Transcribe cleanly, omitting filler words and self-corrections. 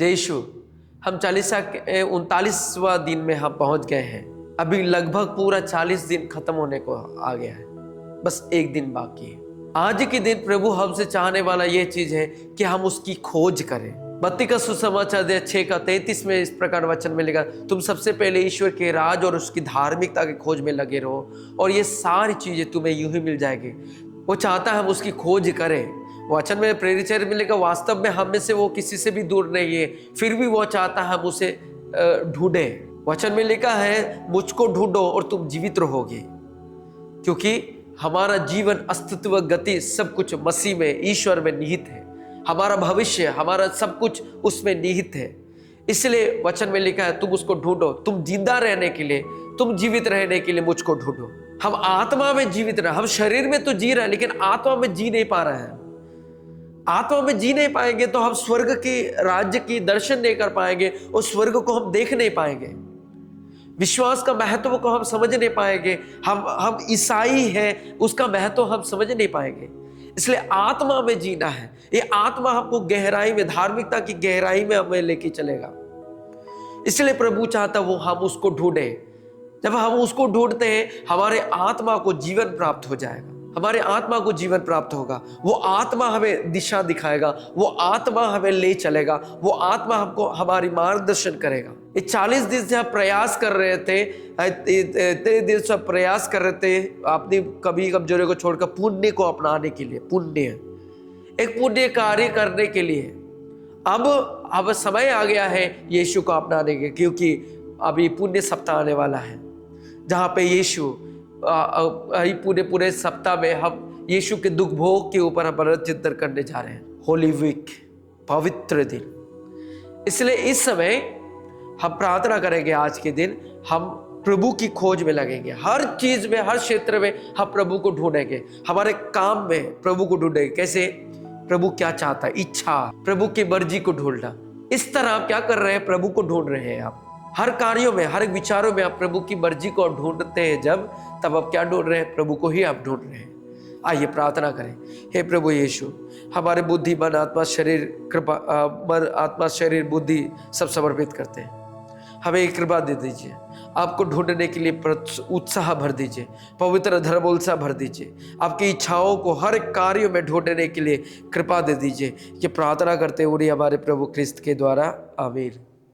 जय यीशु। हम 39वां दिन में हम पहुंच गए हैं। अभी लगभग पूरा 40 दिन खत्म होने को आ गया है, बस एक दिन बाकी है। आज के दिन प्रभु हमसे चाहने वाला ये चीज है कि हम उसकी खोज करें। मत्ती का सुसमाचार 6:33 में इस प्रकार वचन में लिखा, तुम सबसे पहले ईश्वर के राज और उसकी धार्मिकता की खोज में लगे रहो और ये सारी चीजें तुम्हें यूं ही मिल जाएगी। वो चाहता है हम उसकी खोज करें। वचन में प्रेरित में लिखा, वास्तव में हम में से वो किसी से भी दूर नहीं है, फिर भी वो चाहता है हम उसे ढूंढे। वचन में लिखा है, मुझको ढूंढो और तुम जीवित रहोगे, क्योंकि हमारा जीवन, अस्तित्व, गति सब कुछ मसीह में, ईश्वर में निहित है। हमारा भविष्य, हमारा सब कुछ उसमें निहित है। इसलिए वचन में लिखा है, तुम उसको ढूंढो। तुम जिंदा रहने के लिए, तुम जीवित रहने के लिए मुझको ढूंढो। हम आत्मा में जीवित रहे, हम शरीर में तो जी रहे हैं लेकिन आत्मा में जी नहीं पा रहे हैं। आत्मा में जी नहीं पाएंगे तो हम स्वर्ग की राज्य की दर्शन नहीं कर पाएंगे और स्वर्ग को हम देख नहीं पाएंगे। विश्वास का महत्व को हम समझ नहीं पाएंगे। हम ईसाई हैं, उसका महत्व हम समझ नहीं पाएंगे। इसलिए आत्मा में जीना है। ये आत्मा हमको गहराई में, धार्मिकता की गहराई में हमें लेके चलेगा। इसलिए प्रभु चाहता वो हम उसको ढूंढे। जब हम उसको ढूंढते हैं, हमारे आत्मा को जीवन प्राप्त हो जाएगा, हमारे आत्मा को जीवन प्राप्त होगा। वो आत्मा हमें दिशा दिखाएगा, वो आत्मा हमें ले चलेगा, वो आत्मा हमको हमारी मार्गदर्शन करेगा। ये 40 दिन से हम प्रयास कर रहे थे, इतने दिन से प्रयास कर रहे थे अपनी कभी कमजोरी को छोड़कर पुण्य को अपनाने के लिए, एक पुण्य कार्य करने के लिए। अब समय आ गया है यीशु को अपनाने के, क्योंकि अभी पुण्य सप्ताह आने वाला है, जहाँ पे यीशु पूरे सप्ताह में हम यीशु के दुख भोग के ऊपर हम चिंतन करने जा रहे हैं। होली वीक, पवित्र दिन। इसलिए इस समय हम प्रार्थना करेंगे। आज के दिन हम प्रभु की खोज में लगेंगे। हर चीज में, हर क्षेत्र में हम प्रभु को ढूंढेंगे। हमारे काम में प्रभु को ढूंढेंगे। कैसे? प्रभु क्या चाहता है, इच्छा, प्रभु की मर्जी को ढूंढना। इस तरह आप क्या कर रहे हैं? प्रभु को ढूंढ रहे हैं। आप हर कार्यों में, हर विचारों में आप प्रभु की मर्जी को ढूंढते हैं। तब आप क्या ढूंढ रहे हैं? प्रभु को ही आप ढूंढ रहे हैं। आइए प्रार्थना करें। हे प्रभु यीशु, हमारे बुद्धि, मन, आत्मा, शरीर, कृपा, मन, आत्मा, शरीर, बुद्धि सब समर्पित करते हैं। हमें एक कृपा दे दीजिए, आपको ढूंढने के लिए उत्साह भर दीजिए, पवित्र धर्मोत्साह भर दीजिए। आपकी इच्छाओं को हर कार्यों में ढूंढने के लिए कृपा दे दीजिए। ये प्रार्थना करते हुए हमारे प्रभु क्रिस्त के द्वारा, आमीन।